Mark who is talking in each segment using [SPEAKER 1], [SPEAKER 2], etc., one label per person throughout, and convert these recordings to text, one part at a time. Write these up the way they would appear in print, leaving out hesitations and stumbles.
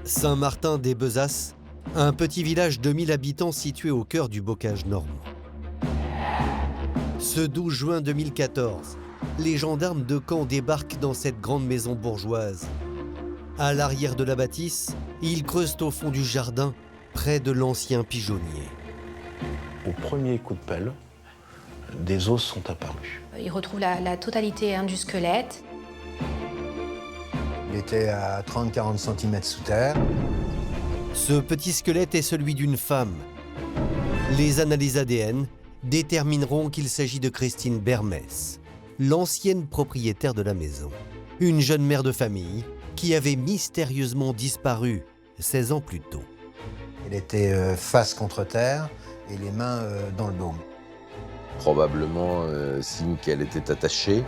[SPEAKER 1] Saint-Martin-des-Bezasses, un petit village de 1000 habitants situé au cœur du bocage normand. Ce 12 juin 2014, les gendarmes de Caen débarquent dans cette grande maison bourgeoise. À l'arrière de la bâtisse, ils creusent au fond du jardin, près de l'ancien pigeonnier.
[SPEAKER 2] Au premier coup de pelle, des os sont apparus.
[SPEAKER 3] Ils retrouvent la totalité du squelette.
[SPEAKER 4] Il était à 30-40 cm sous terre.
[SPEAKER 1] Ce petit squelette est celui d'une femme. Les analyses ADN détermineront qu'il s'agit de Christine Bermès, l'ancienne propriétaire de la maison. Une jeune mère de famille qui avait mystérieusement disparu 16 ans plus tôt.
[SPEAKER 4] Elle était face contre terre et les mains dans le dos.
[SPEAKER 5] Probablement signe qu'elle était attachée.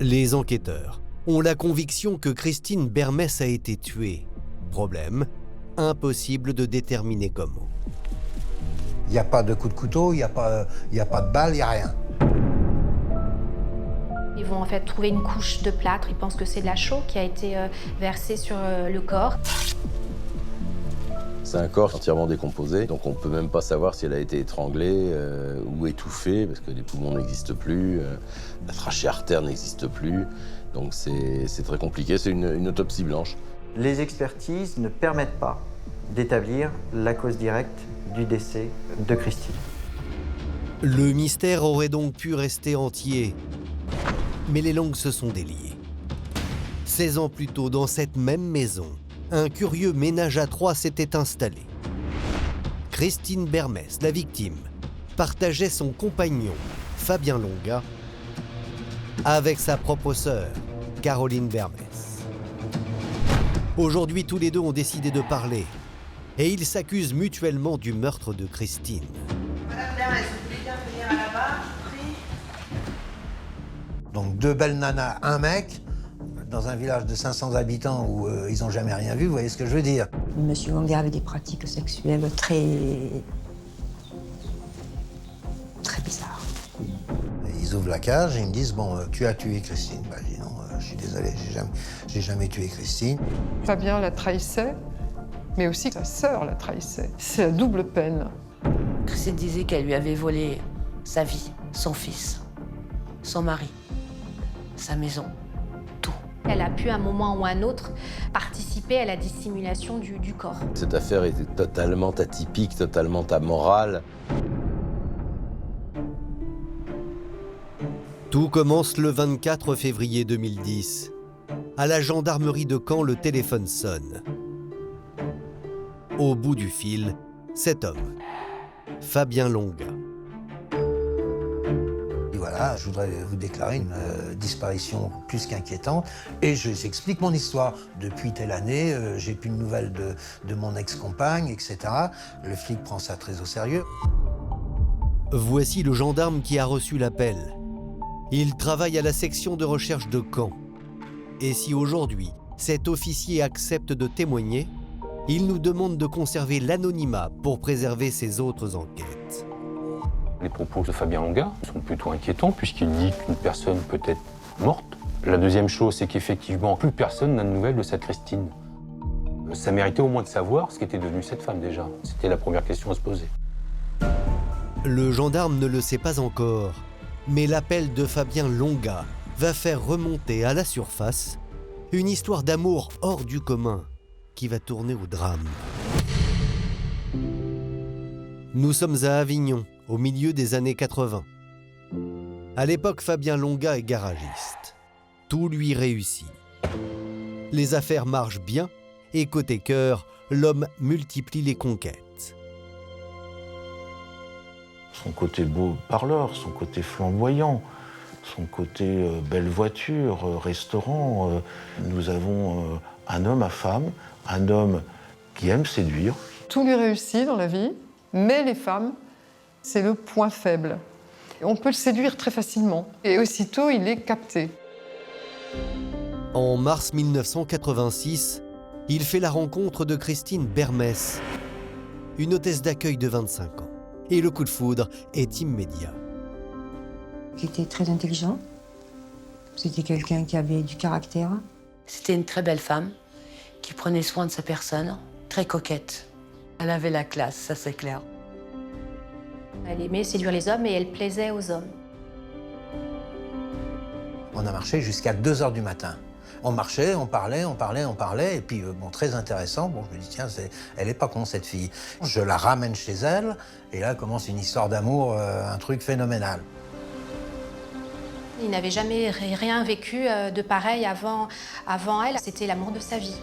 [SPEAKER 1] Les enquêteurs ont la conviction que Christine Bermès a été tuée. Problème, impossible de déterminer comment.
[SPEAKER 4] Il n'y a pas de coup de couteau, il n'y a pas de balle, il n'y a rien.
[SPEAKER 3] Ils vont en fait trouver une couche de plâtre. Ils pensent que c'est de la chaux qui a été versée sur le corps.
[SPEAKER 5] C'est un corps entièrement décomposé, donc on ne peut même pas savoir si elle a été étranglée ou étouffée, parce que les poumons n'existent plus, la trachée artère n'existe plus, donc c'est très compliqué, c'est une autopsie blanche.
[SPEAKER 6] Les expertises ne permettent pas d'établir la cause directe du décès de Christine.
[SPEAKER 1] Le mystère aurait donc pu rester entier, mais les langues se sont déliées. 16 ans plus tôt, dans cette même maison, un curieux ménage à trois s'était installé. Christine Bermès, la victime, partageait son compagnon, Fabien Longa, avec sa propre sœur, Caroline Bermès. Aujourd'hui, tous les deux ont décidé de parler et ils s'accusent mutuellement du meurtre de Christine.
[SPEAKER 7] Madame Bermès, vous voulez bien venir à la barre, je vous prie.
[SPEAKER 4] Donc 2 belles nanas, un mec, dans un village de 500 habitants où ils n'ont jamais rien vu, vous voyez ce que je veux dire?
[SPEAKER 8] Monsieur Longa avait des pratiques sexuelles très bizarres.
[SPEAKER 4] Ils ouvrent la cage et ils me disent « Bon, tu as tué Christine ». Bah, je dis « Non, je suis désolé, j'ai jamais tué Christine ».
[SPEAKER 9] Fabien la trahissait, mais aussi sa sœur la trahissait. C'est la double peine.
[SPEAKER 10] Christine disait qu'elle lui avait volé sa vie, son fils, son mari, sa maison.
[SPEAKER 3] Elle a pu, à un moment ou à un autre, participer à la dissimulation du corps.
[SPEAKER 5] Cette affaire était totalement atypique, totalement amorale.
[SPEAKER 1] Tout commence le 24 février 2010. À la gendarmerie de Caen, le téléphone sonne. Au bout du fil, cet homme, Fabien Longa.
[SPEAKER 4] Et voilà, je voudrais vous déclarer une disparition plus qu'inquiétante et je vous explique mon histoire. Depuis telle année, j'ai plus de nouvelles de mon ex-compagne, etc. Le flic prend ça très au sérieux.
[SPEAKER 1] Voici le gendarme qui a reçu l'appel. Il travaille à la section de recherche de Caen. Et si aujourd'hui, cet officier accepte de témoigner, il nous demande de conserver l'anonymat pour préserver ses autres enquêtes.
[SPEAKER 2] Les propos de Fabien Longa sont plutôt inquiétants puisqu'il dit qu'une personne peut être morte. La deuxième chose, c'est qu'effectivement, plus personne n'a de nouvelles de cette Christine. Ça méritait au moins de savoir ce qu'était devenue cette femme déjà. C'était la première question à se poser.
[SPEAKER 1] Le gendarme ne le sait pas encore, mais l'appel de Fabien Longa va faire remonter à la surface une histoire d'amour hors du commun qui va tourner au drame. Nous sommes à Avignon, au milieu des années 80. À l'époque, Fabien Longa est garagiste. Tout lui réussit. Les affaires marchent bien et côté cœur, l'homme multiplie les conquêtes.
[SPEAKER 2] Son côté beau parleur, son côté flamboyant, son côté belle voiture, restaurant. Nous avons un homme à femme, un homme qui aime séduire.
[SPEAKER 9] Tout lui réussit dans la vie, mais les femmes, c'est le point faible. On peut le séduire très facilement et aussitôt il est capté.
[SPEAKER 1] En mars 1986, il fait la rencontre de Christine Bermès, une hôtesse d'accueil de 25 ans. Et le coup de foudre est immédiat.
[SPEAKER 8] Il était très intelligent. C'était quelqu'un qui avait du caractère.
[SPEAKER 10] C'était une très belle femme qui prenait soin de sa personne, très coquette. Elle avait la classe, ça c'est clair.
[SPEAKER 3] Elle aimait séduire les hommes et elle plaisait aux hommes.
[SPEAKER 4] On a marché jusqu'à 2 h du matin. On marchait, on parlait, et puis bon, très intéressant. Bon, je me dis tiens, elle est pas con cette fille. Je la ramène chez elle, et là commence une histoire d'amour, un truc phénoménal.
[SPEAKER 3] Il n'avait jamais rien vécu de pareil avant elle. C'était l'amour de sa vie.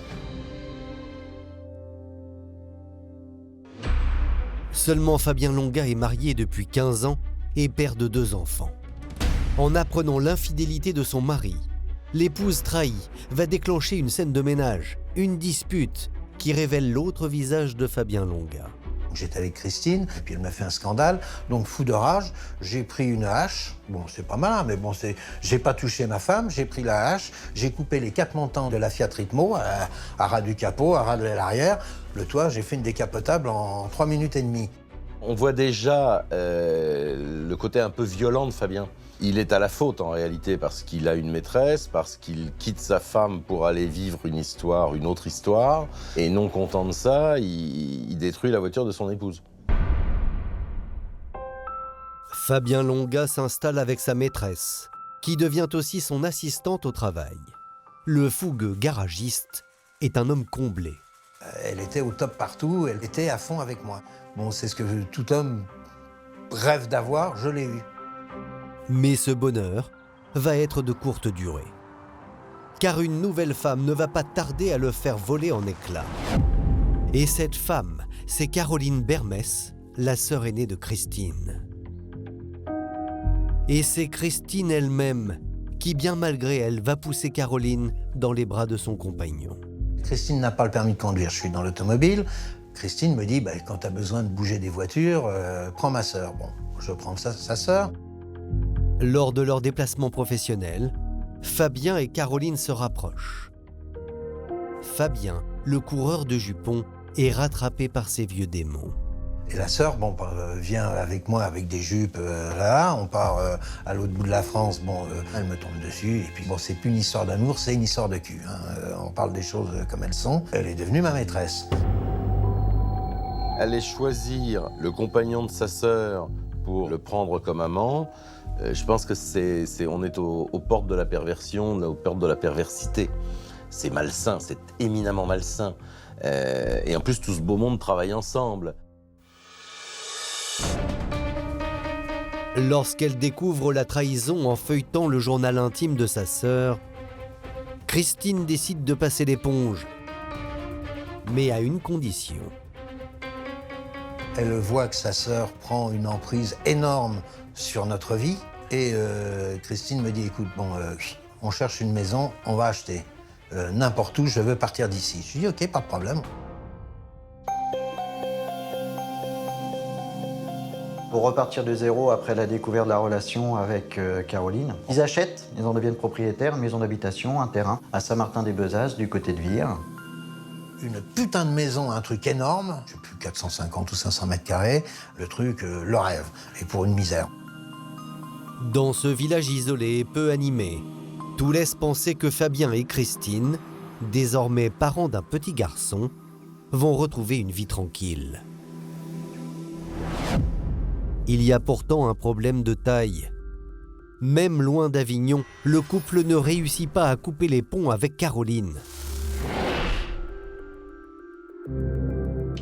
[SPEAKER 1] Seulement Fabien Longa est marié depuis 15 ans et père de 2 enfants. En apprenant l'infidélité de son mari, l'épouse trahie va déclencher une scène de ménage, une dispute qui révèle l'autre visage de Fabien Longa.
[SPEAKER 4] J'étais avec Christine, et puis elle m'a fait un scandale, donc fou de rage, j'ai pris une hache, bon c'est pas malin, mais bon j'ai pas touché ma femme, j'ai pris la hache, j'ai coupé les 4 montants de la Fiat Ritmo, à ras du capot, à ras de l'arrière, le toit, j'ai fait une décapotable en 3 minutes et demie.
[SPEAKER 5] On voit déjà le côté un peu violent de Fabien. Il est à la faute en réalité parce qu'il a une maîtresse, parce qu'il quitte sa femme pour aller vivre une autre histoire. Et non content de ça, il détruit la voiture de son épouse.
[SPEAKER 1] Fabien Longa s'installe avec sa maîtresse, qui devient aussi son assistante au travail. Le fougueux garagiste est un homme comblé.
[SPEAKER 4] Elle était au top partout, elle était à fond avec moi. Bon, c'est ce que tout homme rêve d'avoir, je l'ai eu.
[SPEAKER 1] Mais ce bonheur va être de courte durée. Car une nouvelle femme ne va pas tarder à le faire voler en éclats. Et cette femme, c'est Caroline Bermès, la sœur aînée de Christine. Et c'est Christine elle-même qui, bien malgré elle, va pousser Caroline dans les bras de son compagnon.
[SPEAKER 4] Christine n'a pas le permis de conduire, je suis dans l'automobile. Christine me dit, quand tu as besoin de bouger des voitures, prends ma sœur. Bon, je prends sa sœur.
[SPEAKER 1] Lors de leur déplacement professionnel, Fabien et Caroline se rapprochent. Fabien, le coureur de jupons, est rattrapé par ses vieux démons.
[SPEAKER 4] Et la sœur, vient avec moi avec des jupes là, on part à l'autre bout de la France, elle me tombe dessus, et puis c'est plus une histoire d'amour, c'est une histoire de cul. On parle des choses comme elles sont. Elle est devenue ma maîtresse.
[SPEAKER 5] Aller choisir le compagnon de sa sœur pour le prendre comme amant, je pense que on est aux portes de la perversion, aux portes de la perversité. C'est malsain, c'est éminemment malsain. Et en plus, tout ce beau monde travaille ensemble.
[SPEAKER 1] Lorsqu'elle découvre la trahison en feuilletant le journal intime de sa sœur, Christine décide de passer l'éponge, mais à une condition.
[SPEAKER 4] Elle voit que sa sœur prend une emprise énorme sur notre vie, et Christine me dit, écoute, on cherche une maison, on va acheter. N'importe où, je veux partir d'ici. Je dis, ok, pas de problème.
[SPEAKER 6] Pour repartir de zéro après la découverte de la relation avec Caroline, ils achètent, ils en deviennent propriétaires, une maison d'habitation, un terrain à Saint-Martin-des-Bezasses, du côté de Vire.
[SPEAKER 4] Une putain de maison, un truc énorme, je sais plus, 450 ou 500 mètres carrés, le truc, le rêve, et pour une misère.
[SPEAKER 1] Dans ce village isolé et peu animé, tout laisse penser que Fabien et Christine, désormais parents d'un petit garçon, vont retrouver une vie tranquille. Il y a pourtant un problème de taille. Même loin d'Avignon, le couple ne réussit pas à couper les ponts avec Caroline.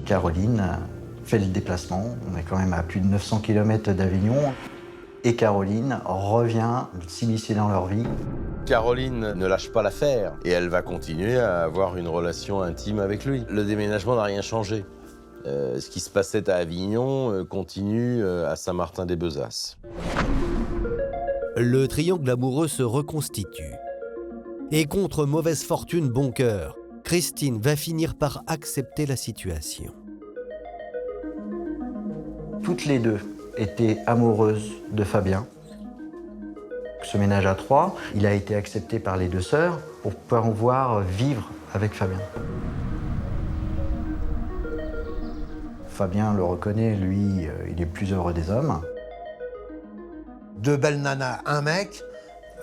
[SPEAKER 6] Caroline fait le déplacement, on est quand même à plus de 900 km d'Avignon. Et Caroline revient s'immiscer dans leur vie.
[SPEAKER 5] Caroline ne lâche pas l'affaire et elle va continuer à avoir une relation intime avec lui. Le déménagement n'a rien changé. Ce qui se passait à Avignon continue à Saint-Martin-des-Bezasses.
[SPEAKER 1] Le triangle amoureux se reconstitue. Et contre mauvaise fortune, bon cœur, Christine va finir par accepter la situation.
[SPEAKER 6] Toutes les deux étaient amoureuses de Fabien. Ce ménage à 3, il a été accepté par les 2 sœurs pour pouvoir vivre avec Fabien. Fabien le reconnaît, lui, il est plus heureux des hommes.
[SPEAKER 4] 2 belles nanas, un mec,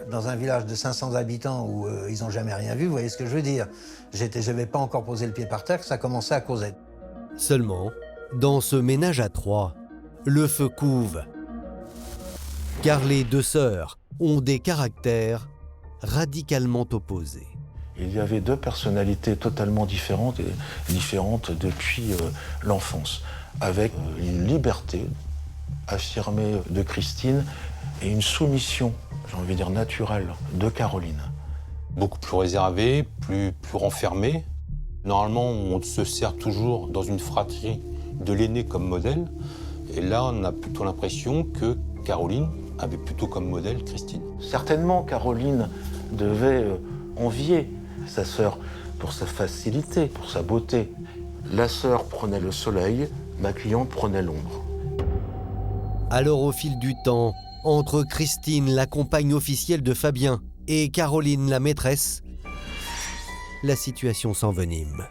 [SPEAKER 4] dans un village de 500 habitants où ils n'ont jamais rien vu, vous voyez ce que je veux dire. Je n'avais pas encore posé le pied par terre, ça commençait à causer.
[SPEAKER 1] Seulement, dans ce ménage à trois, le feu couve. Car les deux sœurs ont des caractères radicalement opposés.
[SPEAKER 11] Il y avait deux personnalités totalement différentes depuis l'enfance, avec une liberté affirmée de Christine et une soumission, j'ai envie de dire naturelle, de Caroline.
[SPEAKER 2] Beaucoup plus réservé, plus renfermé. Normalement, on se sert toujours dans une fratrie de l'aîné comme modèle. Et là, on a plutôt l'impression que Caroline avait plutôt comme modèle Christine.
[SPEAKER 11] Certainement, Caroline devait envier sa sœur pour sa facilité, pour sa beauté. La sœur prenait le soleil, ma cliente prenait l'ombre.
[SPEAKER 1] Alors au fil du temps, entre Christine, la compagne officielle de Fabien, et Caroline, la maîtresse, la situation s'envenime.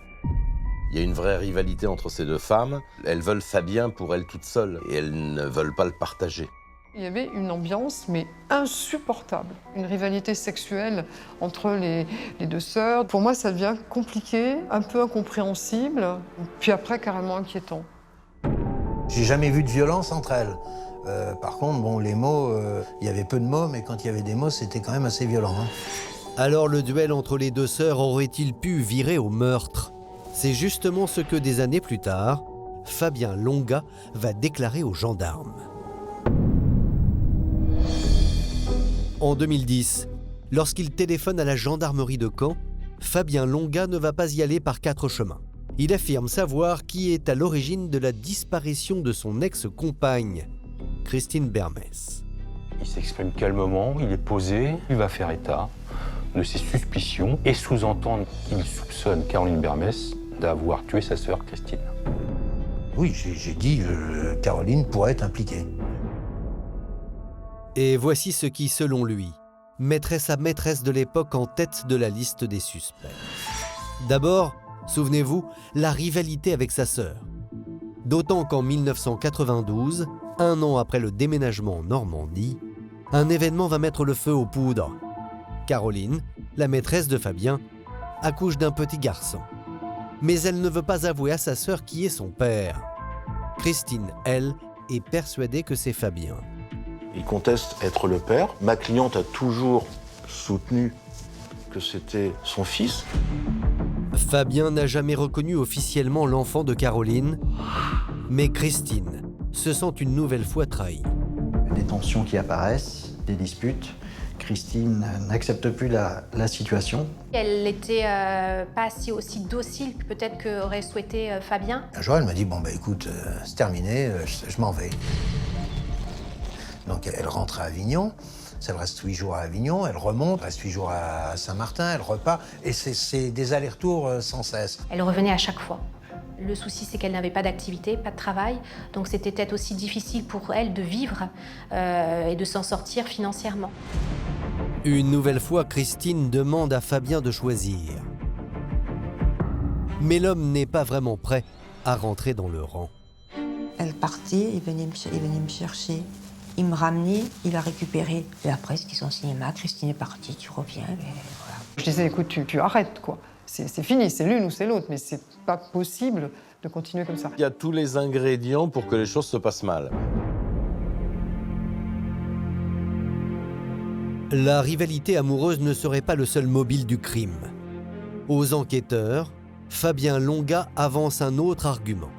[SPEAKER 5] Il y a une vraie rivalité entre ces deux femmes. Elles veulent Fabien pour elles toutes seules et elles ne veulent pas le partager.
[SPEAKER 9] Il y avait une ambiance, mais insupportable. Une rivalité sexuelle entre les deux sœurs. Pour moi, ça devient compliqué, un peu incompréhensible, puis après, carrément inquiétant.
[SPEAKER 4] J'ai jamais vu de violence entre elles. Par contre, bon, les mots, il y avait peu de mots, mais quand il y avait des mots, c'était quand même assez violent. Hein.
[SPEAKER 1] Alors le duel entre les deux sœurs aurait-il pu virer au meurtre? C'est justement ce que des années plus tard, Fabien Longa va déclarer aux gendarmes. En 2010, lorsqu'il téléphone à la gendarmerie de Caen, Fabien Longa ne va pas y aller par 4 chemins. Il affirme savoir qui est à l'origine de la disparition de son ex-compagne, Christine Bermès.
[SPEAKER 2] Il s'exprime calmement, il est posé, il va faire état de ses suspicions et sous-entendre qu'il soupçonne Caroline Bermès d'avoir tué sa sœur Christine.
[SPEAKER 4] Oui, j'ai dit Caroline pourrait être impliquée.
[SPEAKER 1] Et voici ce qui, selon lui, mettrait sa maîtresse de l'époque en tête de la liste des suspects. D'abord, souvenez-vous, la rivalité avec sa sœur. D'autant qu'en 1992, un an après le déménagement en Normandie, un événement va mettre le feu aux poudres. Caroline, la maîtresse de Fabien, accouche d'un petit garçon. Mais elle ne veut pas avouer à sa sœur qui est son père. Christine, elle, est persuadée que c'est Fabien.
[SPEAKER 11] Il conteste être le père. Ma cliente a toujours soutenu que c'était son fils.
[SPEAKER 1] Fabien n'a jamais reconnu officiellement l'enfant de Caroline, mais Christine se sent une nouvelle fois trahie.
[SPEAKER 6] Des tensions qui apparaissent, des disputes. Christine n'accepte plus la situation.
[SPEAKER 3] Elle n'était pas aussi docile que peut-être qu'aurait souhaité Fabien.
[SPEAKER 4] Un jour, elle m'a dit, bon, bah écoute, c'est terminé, je m'en vais. Donc elle rentre à Avignon, elle reste 8 jours à Avignon, elle remonte, reste 8 jours à Saint-Martin, elle repart, et c'est des allers-retours sans cesse.
[SPEAKER 3] Elle revenait à chaque fois. Le souci, c'est qu'elle n'avait pas d'activité, pas de travail, donc c'était peut-être aussi difficile pour elle de vivre et de s'en sortir financièrement.
[SPEAKER 1] Une nouvelle fois, Christine demande à Fabien de choisir. Mais l'homme n'est pas vraiment prêt à rentrer dans le rang.
[SPEAKER 8] Elle partait, il venait me chercher. Il me ramenait, il a récupéré. Et après, c'était son cinéma. Christine est partie, tu reviens. Mais voilà.
[SPEAKER 9] Je disais, écoute, tu arrêtes, quoi. C'est fini, c'est l'une ou c'est l'autre, mais c'est pas possible de continuer comme ça.
[SPEAKER 5] Il y a tous les ingrédients pour que les choses se passent mal.
[SPEAKER 1] La rivalité amoureuse ne serait pas le seul mobile du crime. Aux enquêteurs, Fabien Longa avance un autre argument.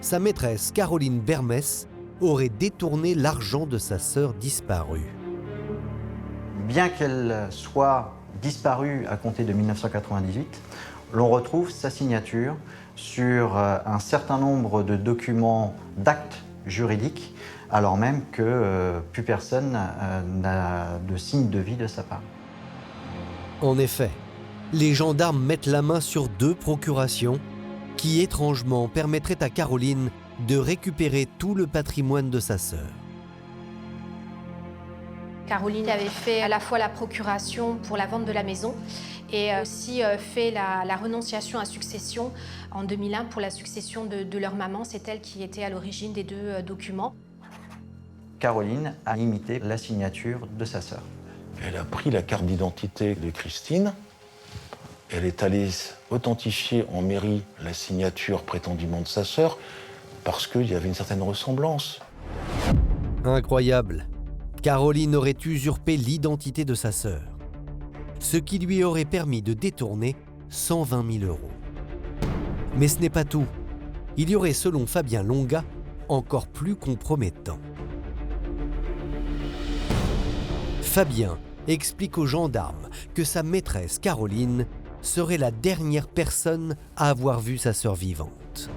[SPEAKER 1] Sa maîtresse, Caroline Bermès, aurait détourné l'argent de sa sœur disparue.
[SPEAKER 6] Bien qu'elle soit disparue à compter de 1998, l'on retrouve sa signature sur un certain nombre de documents, d'actes juridiques, alors même que plus personne n'a de signe de vie de sa part.
[SPEAKER 1] En effet, les gendarmes mettent la main sur 2 procurations qui, étrangement, permettraient à Caroline de récupérer tout le patrimoine de sa sœur.
[SPEAKER 3] Caroline avait fait à la fois la procuration pour la vente de la maison et aussi fait la renonciation à succession en 2001 pour la succession de leur maman. C'est elle qui était à l'origine des 2 documents.
[SPEAKER 6] Caroline a imité la signature de sa sœur.
[SPEAKER 11] Elle a pris la carte d'identité de Christine. Elle est allée authentifier en mairie la signature prétendument de sa sœur parce qu'il y avait une certaine ressemblance.
[SPEAKER 1] Incroyable. Caroline aurait usurpé l'identité de sa sœur, ce qui lui aurait permis de détourner 120 000 €. Mais ce n'est pas tout. Il y aurait, selon Fabien Longa, encore plus compromettant. Fabien explique aux gendarmes que sa maîtresse Caroline serait la dernière personne à avoir vu sa sœur vivante.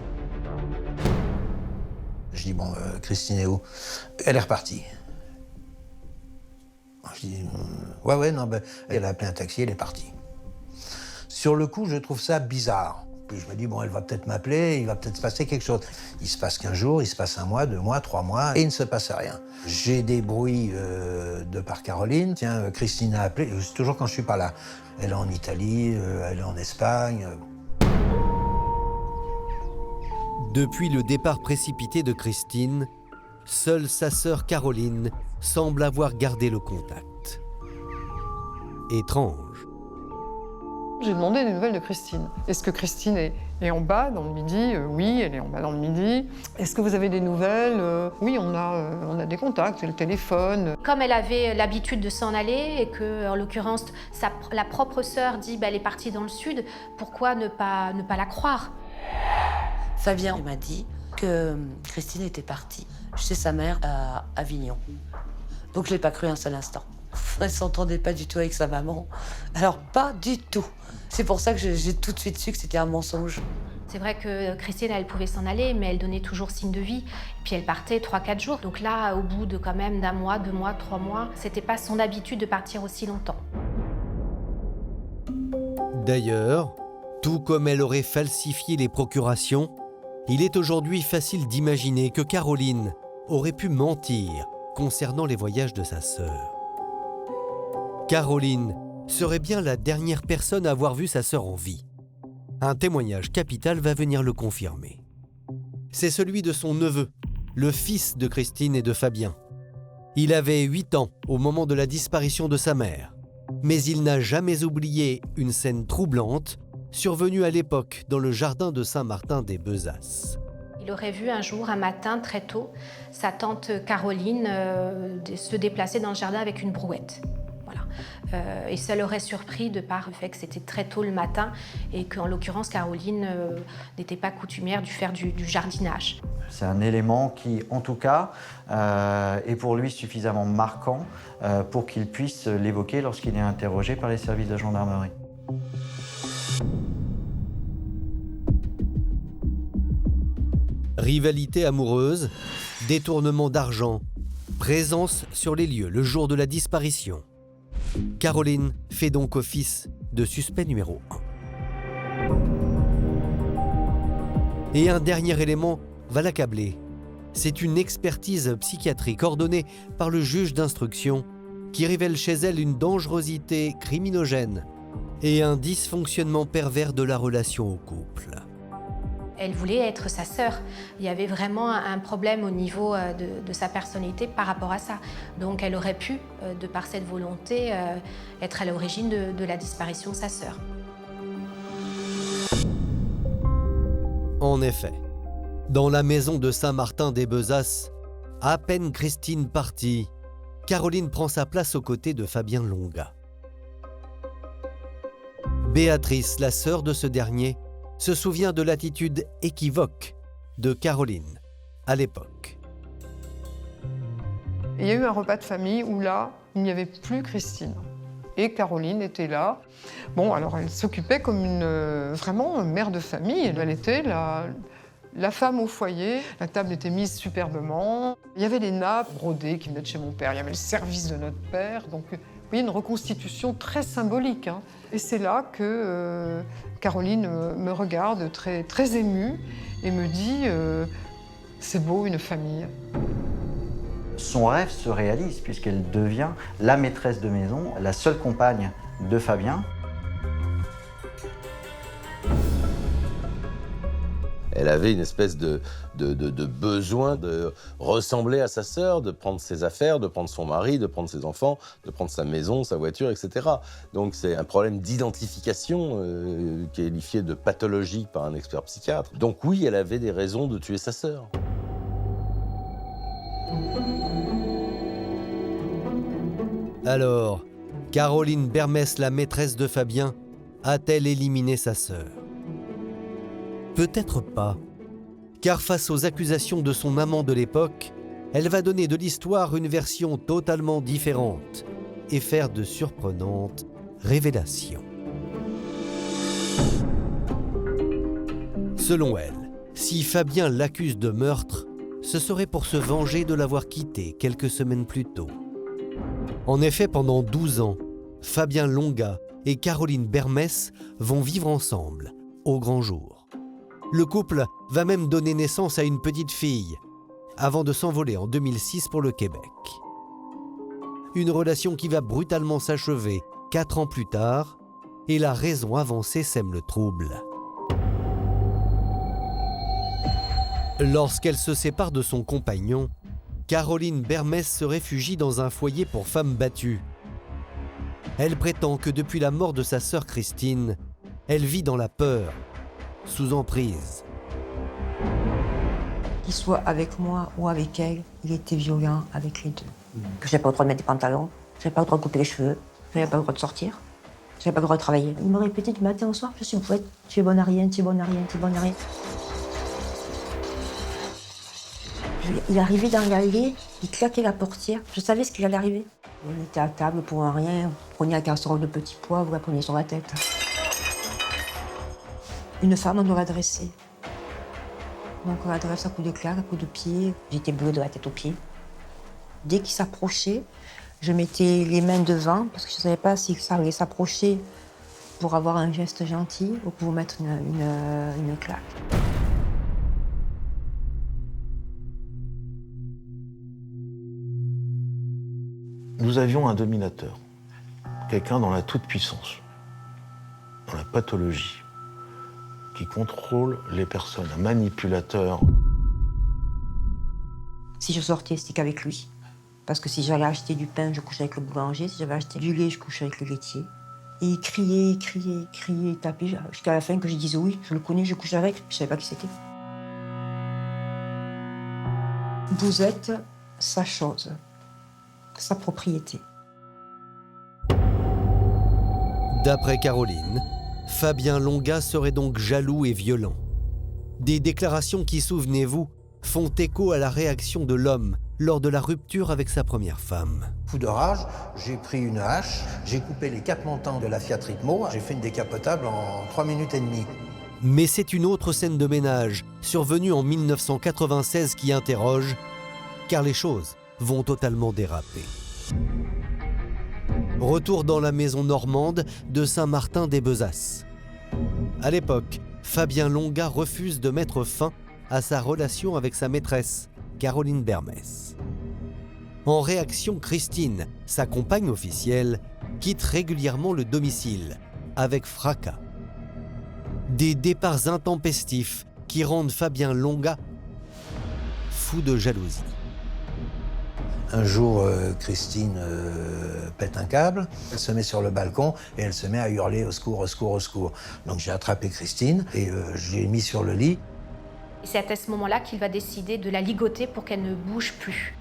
[SPEAKER 4] Je dis, bon, Christine est où? Elle est repartie. Je dis, ouais, non, ben, elle a appelé un taxi, elle est partie. Sur le coup, je trouve ça bizarre. Puis je me dis, bon, elle va peut-être m'appeler, il va peut-être se passer quelque chose. Il se passe 15 jours, il se passe 1 mois, 2 mois, 3 mois, et il ne se passe rien. J'ai des bruits de par Caroline. Tiens, Christine a appelé, c'est toujours quand je suis pas là. Elle est en Italie, elle est en Espagne.
[SPEAKER 1] Depuis le départ précipité de Christine, seule sa sœur Caroline semble avoir gardé le contact. Étrange.
[SPEAKER 9] J'ai demandé des nouvelles de Christine. Est-ce que Christine est en bas dans le Midi? Oui, elle est en bas dans le Midi. Est-ce que vous avez des nouvelles? Oui, on a des contacts, le téléphone.
[SPEAKER 3] Comme elle avait l'habitude de s'en aller et que, en l'occurrence, la propre sœur dit elle est partie dans le sud, pourquoi ne pas la croire?
[SPEAKER 10] Fabien m'a dit que Christine était partie chez sa mère à Avignon. Donc je l'ai pas cru un seul instant. Elle s'entendait pas du tout avec sa maman. Alors pas du tout. C'est pour ça que j'ai tout de suite su que c'était un mensonge.
[SPEAKER 3] C'est vrai que Christine, elle pouvait s'en aller, mais elle donnait toujours signe de vie. Puis elle partait 3-4 jours. Donc là, au bout de quand même d'1 mois, 2 mois, 3 mois, c'était pas son habitude de partir aussi longtemps.
[SPEAKER 1] D'ailleurs, tout comme elle aurait falsifié les procurations, il est aujourd'hui facile d'imaginer que Caroline aurait pu mentir concernant les voyages de sa sœur. Caroline serait bien la dernière personne à avoir vu sa sœur en vie. Un témoignage capital va venir le confirmer. C'est celui de son neveu, le fils de Christine et de Fabien. Il avait 8 ans au moment de la disparition de sa mère, mais il n'a jamais oublié une scène troublante survenue à l'époque dans le jardin de Saint-Martin-des-Bezasses.
[SPEAKER 3] Il aurait vu un jour, un matin, très tôt, sa tante Caroline se déplacer dans le jardin avec une brouette. Voilà. Et ça l'aurait surpris de par le fait que c'était très tôt le matin et qu'en l'occurrence, Caroline n'était pas coutumière du faire du jardinage.
[SPEAKER 6] C'est un élément qui, en tout cas, est pour lui suffisamment marquant pour qu'il puisse l'évoquer lorsqu'il est interrogé par les services de gendarmerie.
[SPEAKER 1] Rivalité amoureuse, détournement d'argent, présence sur les lieux le jour de la disparition. Caroline fait donc office de suspect numéro 1. Et un dernier élément va l'accabler. C'est une expertise psychiatrique ordonnée par le juge d'instruction qui révèle chez elle une dangerosité criminogène et un dysfonctionnement pervers de la relation au couple.
[SPEAKER 3] Elle voulait être sa sœur. Il y avait vraiment un problème au niveau de sa personnalité par rapport à ça. Donc elle aurait pu, de par cette volonté, être à l'origine de la disparition de sa sœur.
[SPEAKER 1] En effet, dans la maison de Saint-Martin-des-Bezasses, à peine Christine partie, Caroline prend sa place aux côtés de Fabien Longa. Béatrice, la sœur de ce dernier, se souvient de l'attitude équivoque de Caroline à l'époque.
[SPEAKER 9] Il y a eu un repas de famille où là, il n'y avait plus Christine. Et Caroline était là. Bon, alors elle s'occupait comme vraiment une mère de famille. Elle était la femme au foyer. La table était mise superbement. Il y avait les nappes brodées qui venaient de chez mon père. Il y avait le service de notre père. Donc, oui, une reconstitution très symbolique. Hein. Et c'est là que Caroline me regarde très, très émue et me dit c'est beau, une famille.
[SPEAKER 6] Son rêve se réalise puisqu'elle devient la maîtresse de maison, la seule compagne de Fabien.
[SPEAKER 5] Elle avait une espèce de besoin de ressembler à sa sœur, de prendre ses affaires, de prendre son mari, de prendre ses enfants, de prendre sa maison, sa voiture, etc. Donc c'est un problème d'identification qualifié de pathologique par un expert psychiatre. Donc oui, elle avait des raisons de tuer sa sœur.
[SPEAKER 1] Alors, Caroline Bermès, la maîtresse de Fabien, a-t-elle éliminé sa sœur? Peut-être pas, car face aux accusations de son amant de l'époque, elle va donner de l'histoire une version totalement différente et faire de surprenantes révélations. Selon elle, si Fabien l'accuse de meurtre, ce serait pour se venger de l'avoir quitté quelques semaines plus tôt. En effet, pendant 12 ans, Fabien Longa et Caroline Bermès vont vivre ensemble, au grand jour. Le couple va même donner naissance à une petite fille, avant de s'envoler en 2006 pour le Québec. Une relation qui va brutalement s'achever 4 ans plus tard, et la raison avancée sème le trouble. Lorsqu'elle se sépare de son compagnon, Caroline Bermès se réfugie dans un foyer pour femmes battues. Elle prétend que depuis la mort de sa sœur Christine, elle vit dans la peur, sous emprise.
[SPEAKER 8] Qu'il soit avec moi ou avec elle, il était violent avec les deux. Que j'avais pas le droit de mettre des pantalons, j'avais pas le droit de couper les cheveux, j'avais pas le droit de sortir, j'avais pas le droit de travailler. Il me répétait du matin au soir, je suis poète, tu es bonne à rien, tu es bonne à rien, tu es bonne à rien. Il arrivait dans l'allée, il claquait la portière, je savais ce qu'il allait arriver. On était à table pour un rien, on prenait la casserole de petits poivres, on prenait sur la tête. Une femme, on doit l'adresser. Donc on l'adresse à coups de claque, à coups de pied. J'étais bleue de la tête aux pieds. Dès qu'il s'approchait, je mettais les mains devant, parce que je ne savais pas si ça allait s'approcher pour avoir un geste gentil ou pour mettre une claque.
[SPEAKER 11] Nous avions un dominateur, quelqu'un dans la toute-puissance, dans la pathologie, qui contrôle les personnes, un manipulateur.
[SPEAKER 8] Si je sortais, c'était qu'avec lui. Parce que si j'allais acheter du pain, je couchais avec le boulanger. Si j'avais acheté du lait, je couchais avec le laitier. Et il criait, il tapait, jusqu'à la fin que je disais oui, je le connais, je couche avec, je ne savais pas qui c'était. Vous êtes sa chose, sa propriété.
[SPEAKER 1] D'après Caroline, Fabien Longa serait donc jaloux et violent. Des déclarations qui, souvenez-vous, font écho à la réaction de l'homme lors de la rupture avec sa première femme.
[SPEAKER 4] Coup de rage, j'ai pris une hache, j'ai coupé les 4 montants de la Fiat Ritmo, j'ai fait une décapotable en 3 minutes et demie.
[SPEAKER 1] Mais c'est une autre scène de ménage, survenue en 1996, qui interroge, car les choses vont totalement déraper. Retour dans la maison normande de Saint-Martin-des-Bezasses. À l'époque, Fabien Longa refuse de mettre fin à sa relation avec sa maîtresse, Caroline Bermès. En réaction, Christine, sa compagne officielle, quitte régulièrement le domicile, avec fracas. Des départs intempestifs qui rendent Fabien Longa fou de jalousie.
[SPEAKER 4] Un jour, Christine pète un câble, elle se met sur le balcon et elle se met à hurler au secours, au secours, au secours. Donc j'ai attrapé Christine et je l'ai mis sur le lit.
[SPEAKER 3] C'est à ce moment-là qu'il va décider de la ligoter pour qu'elle ne bouge plus.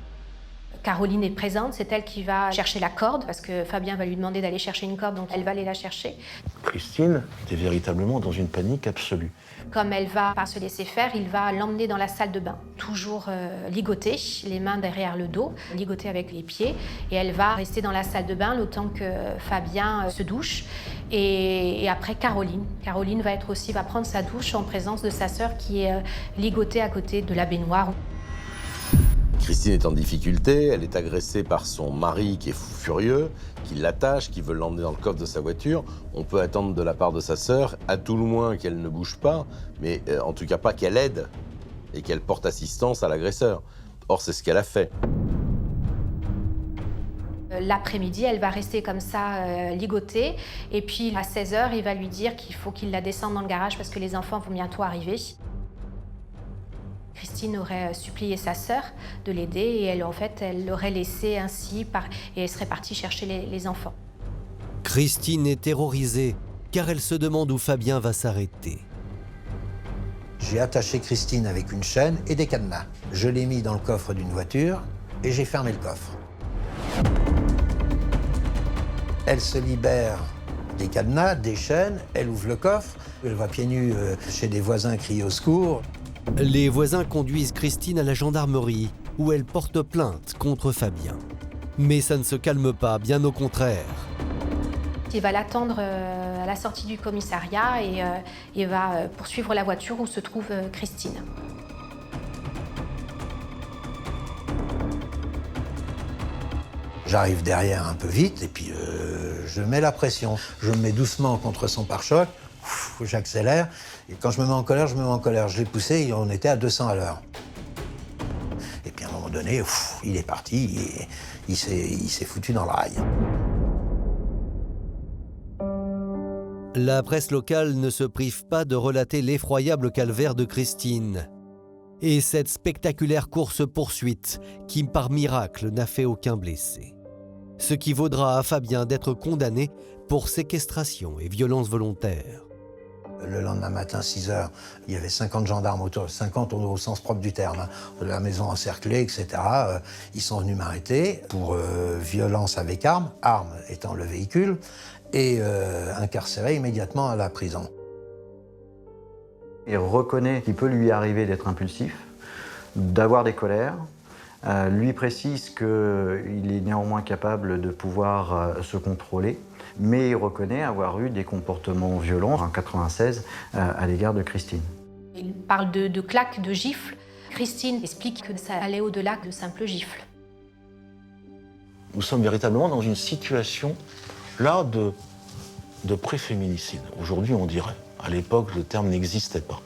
[SPEAKER 3] Caroline est présente, c'est elle qui va chercher la corde, parce que Fabien va lui demander d'aller chercher une corde, donc elle va aller la chercher.
[SPEAKER 11] Christine était véritablement dans une panique absolue.
[SPEAKER 3] Comme elle va pas se laisser faire, il va l'emmener dans la salle de bain, toujours ligotée, les mains derrière le dos, ligotée avec les pieds, et elle va rester dans la salle de bain le temps que Fabien se douche. Et après Caroline va prendre sa douche en présence de sa sœur qui est ligotée à côté de la baignoire.
[SPEAKER 5] Christine est en difficulté, elle est agressée par son mari qui est fou furieux, qui l'attache, qui veut l'emmener dans le coffre de sa voiture. On peut attendre de la part de sa sœur, à tout le moins qu'elle ne bouge pas, mais en tout cas pas qu'elle aide et qu'elle porte assistance à l'agresseur. Or, c'est ce qu'elle a fait.
[SPEAKER 3] L'après-midi, elle va rester comme ça, ligotée. Et puis, à 16h, il va lui dire qu'il faut qu'il la descende dans le garage parce que les enfants vont bientôt arriver. Christine aurait supplié sa sœur de l'aider et elle l'aurait laissé ainsi et elle serait partie chercher les enfants.
[SPEAKER 1] Christine est terrorisée car elle se demande où Fabien va s'arrêter.
[SPEAKER 4] J'ai attaché Christine avec une chaîne et des cadenas. Je l'ai mis dans le coffre d'une voiture et j'ai fermé le coffre. Elle se libère des cadenas, des chaînes, elle ouvre le coffre, elle va pieds nus chez des voisins crier au secours.
[SPEAKER 1] Les voisins conduisent Christine à la gendarmerie où elle porte plainte contre Fabien. Mais ça ne se calme pas, bien au contraire.
[SPEAKER 3] Il va l'attendre à la sortie du commissariat et va poursuivre la voiture où se trouve Christine.
[SPEAKER 4] J'arrive derrière un peu vite et puis je mets la pression. Je me mets doucement contre son pare-choc, j'accélère. Et quand je me mets en colère, je me mets en colère. Je l'ai poussé et on était à 200 à l'heure. Et puis à un moment donné, il est parti et il s'est foutu dans le rail.
[SPEAKER 1] La presse locale ne se prive pas de relater l'effroyable calvaire de Christine. Et cette spectaculaire course-poursuite qui, par miracle, n'a fait aucun blessé. Ce qui vaudra à Fabien d'être condamné pour séquestration et violence volontaire.
[SPEAKER 4] Le lendemain matin, 6 h, il y avait 50 gendarmes autour, 50 au sens propre du terme, hein, la maison encerclée, etc. Ils sont venus m'arrêter pour violence avec arme étant le véhicule, et incarcéré immédiatement à la prison.
[SPEAKER 6] Il reconnaît qu'il peut lui arriver d'être impulsif, d'avoir des colères. Lui précise qu'il est néanmoins capable de pouvoir se contrôler, mais il reconnaît avoir eu des comportements violents en 1996 à l'égard de Christine.
[SPEAKER 3] Il parle de claques, de gifles. Christine explique que ça allait au-delà de simples gifles.
[SPEAKER 11] Nous sommes véritablement dans une situation là de pré-féminicide. Aujourd'hui, on dirait. À l'époque, le terme n'existait pas.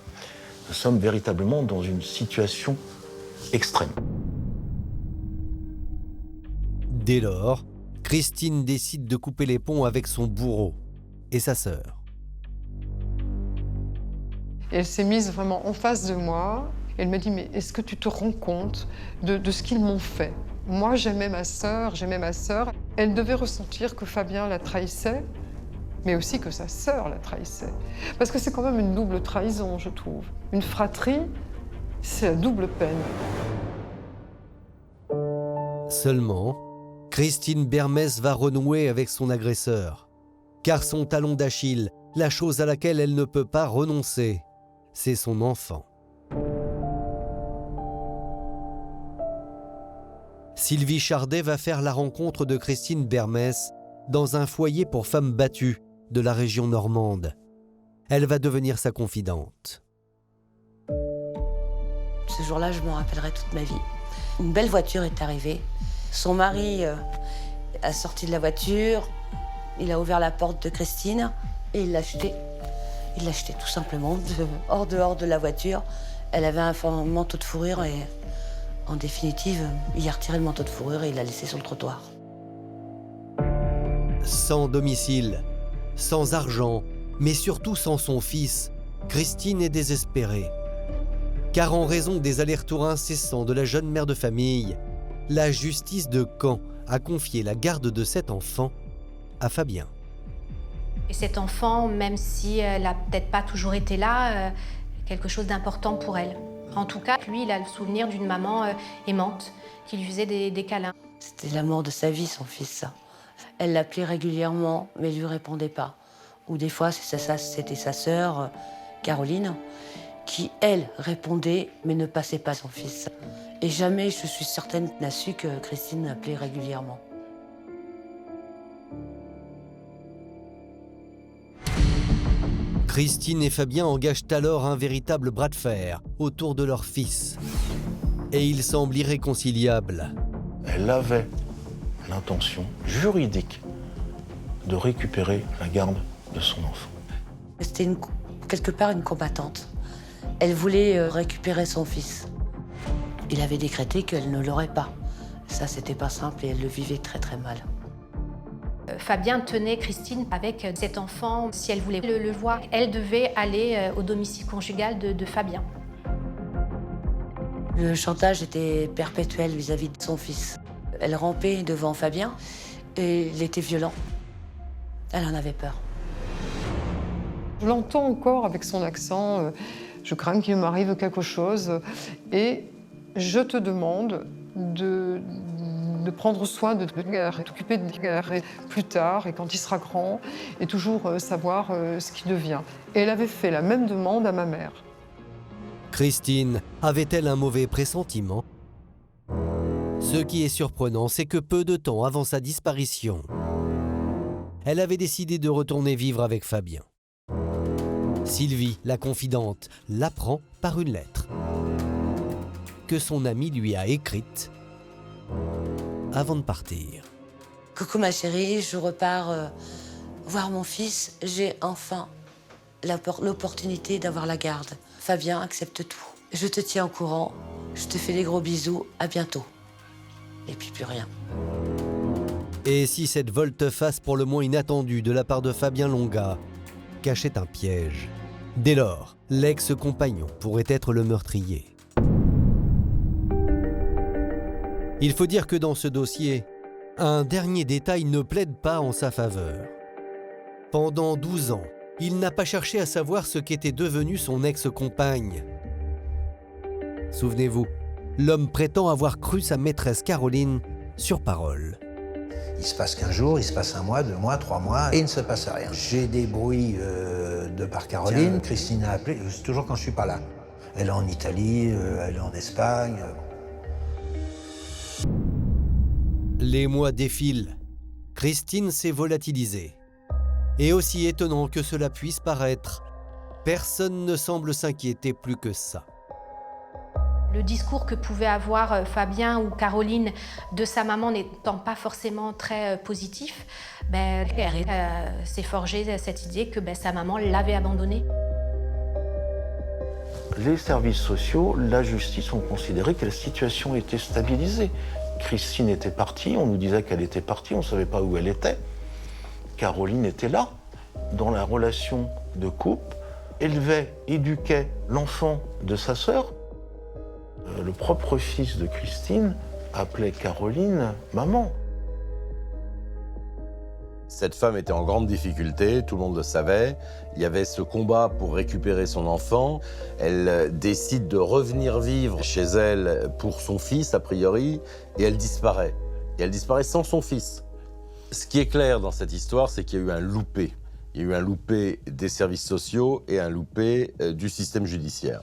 [SPEAKER 11] Nous sommes véritablement dans une situation extrême.
[SPEAKER 1] Dès lors, Christine décide de couper les ponts avec son bourreau et sa sœur.
[SPEAKER 9] Elle s'est mise vraiment en face de moi. Elle me dit, mais est-ce que tu te rends compte de ce qu'ils m'ont fait? Moi, j'aimais ma sœur. Elle devait ressentir que Fabien la trahissait, mais aussi que sa sœur la trahissait. Parce que c'est quand même une double trahison, je trouve. Une fratrie, c'est la double peine.
[SPEAKER 1] Seulement, Christine Bermès va renouer avec son agresseur. Car son talon d'Achille, la chose à laquelle elle ne peut pas renoncer, c'est son enfant. Sylvie Chardet va faire la rencontre de Christine Bermès dans un foyer pour femmes battues de la région normande. Elle va devenir sa confidente.
[SPEAKER 10] Ce jour-là, je m'en rappellerai toute ma vie. Une belle voiture est arrivée. Son mari a sorti de la voiture, il a ouvert la porte de Christine et il l'a jetée. Il l'a jetée tout simplement hors dehors de la voiture. Elle avait un manteau de fourrure et en définitive, il a retiré le manteau de fourrure et il l'a laissé sur le trottoir.
[SPEAKER 1] Sans domicile, sans argent, mais surtout sans son fils, Christine est désespérée. Car en raison des allers-retours incessants de la jeune mère de famille, la justice de Caen a confié la garde de cet enfant à Fabien.
[SPEAKER 3] Et cet enfant, même si elle n'a peut-être pas toujours été là, quelque chose d'important pour elle. En tout cas, lui, il a le souvenir d'une maman aimante qui lui faisait des câlins.
[SPEAKER 10] C'était l'amour de sa vie, son fils. Elle l'appelait régulièrement, mais il ne lui répondait pas. Ou des fois, c'était sa sœur, Caroline, qui, elle, répondait, mais ne passait pas son fils. Et jamais, je suis certaine, n'a su que Christine l'appelait régulièrement.
[SPEAKER 1] Christine et Fabien engagent alors un véritable bras de fer autour de leur fils. Et ils semblent irréconciliables.
[SPEAKER 11] Elle avait l'intention juridique de récupérer la garde de son enfant.
[SPEAKER 10] C'était quelque part une combattante. Elle voulait récupérer son fils. Il avait décrété qu'elle ne l'aurait pas. Ça, c'était pas simple et elle le vivait très très mal.
[SPEAKER 3] Fabien tenait Christine avec cet enfant. Si elle voulait le voir, elle devait aller au domicile conjugal de Fabien.
[SPEAKER 10] Le chantage était perpétuel vis-à-vis de son fils. Elle rampait devant Fabien et il était violent. Elle en avait peur.
[SPEAKER 9] Je l'entends encore avec son accent. Je crains qu'il m'arrive quelque chose. Et je te demande de prendre soin de t'occuper de Edgar plus tard et quand il sera grand et toujours savoir ce qu'il devient. Et elle avait fait la même demande à ma mère.
[SPEAKER 1] Christine avait-elle un mauvais pressentiment? Ce qui est surprenant, c'est que peu de temps avant sa disparition, elle avait décidé de retourner vivre avec Fabien. Sylvie, la confidente, l'apprend par une lettre que son ami lui a écrite avant de partir.
[SPEAKER 10] Coucou ma chérie, je repars voir mon fils. J'ai enfin l'opportunité d'avoir la garde. Fabien accepte tout. Je te tiens au courant, je te fais des gros bisous, à bientôt. Et puis plus rien.
[SPEAKER 1] Et si cette volte-face pour le moins inattendue de la part de Fabien Longa cachait un piège? Dès lors, l'ex-compagnon pourrait être le meurtrier. Il faut dire que dans ce dossier, un dernier détail ne plaide pas en sa faveur. Pendant 12 ans, il n'a pas cherché à savoir ce qu'était devenu son ex-compagne. Souvenez-vous, l'homme prétend avoir cru sa maîtresse Caroline sur parole.
[SPEAKER 4] Il se passe 15 jours, il se passe 1 mois, 2 mois, 3 mois, et il ne se passe rien. J'ai des bruits de par Caroline. Christine a appelé, c'est toujours quand je suis pas là. Elle est en Italie, elle est en Espagne.
[SPEAKER 1] Les mois défilent. Christine s'est volatilisée. Et aussi étonnant que cela puisse paraître, personne ne semble s'inquiéter plus que ça.
[SPEAKER 3] Le discours que pouvait avoir Fabien ou Caroline de sa maman n'étant pas forcément très positif, elle s'est forgée cette idée que sa maman l'avait abandonnée.
[SPEAKER 11] Les services sociaux, la justice ont considéré que la situation était stabilisée. Christine était partie, on nous disait qu'elle était partie, on ne savait pas où elle était. Caroline était là, dans la relation de couple, élevait, éduquait l'enfant de sa sœur. Le propre fils de Christine appelait Caroline « maman ».
[SPEAKER 5] Cette femme était en grande difficulté, tout le monde le savait. Il y avait ce combat pour récupérer son enfant. Elle décide de revenir vivre chez elle pour son fils, a priori, et elle disparaît. Et elle disparaît sans son fils. Ce qui est clair dans cette histoire, c'est qu'il y a eu un loupé. Il y a eu un loupé des services sociaux et un loupé du système judiciaire.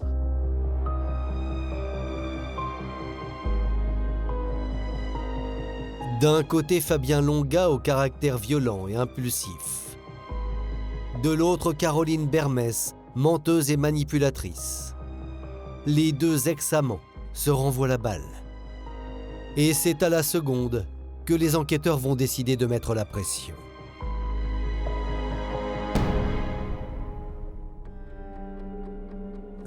[SPEAKER 1] D'un côté, Fabien Longa au caractère violent et impulsif. De l'autre, Caroline Bermès, menteuse et manipulatrice. Les deux ex-amants se renvoient la balle. Et c'est à la seconde que les enquêteurs vont décider de mettre la pression.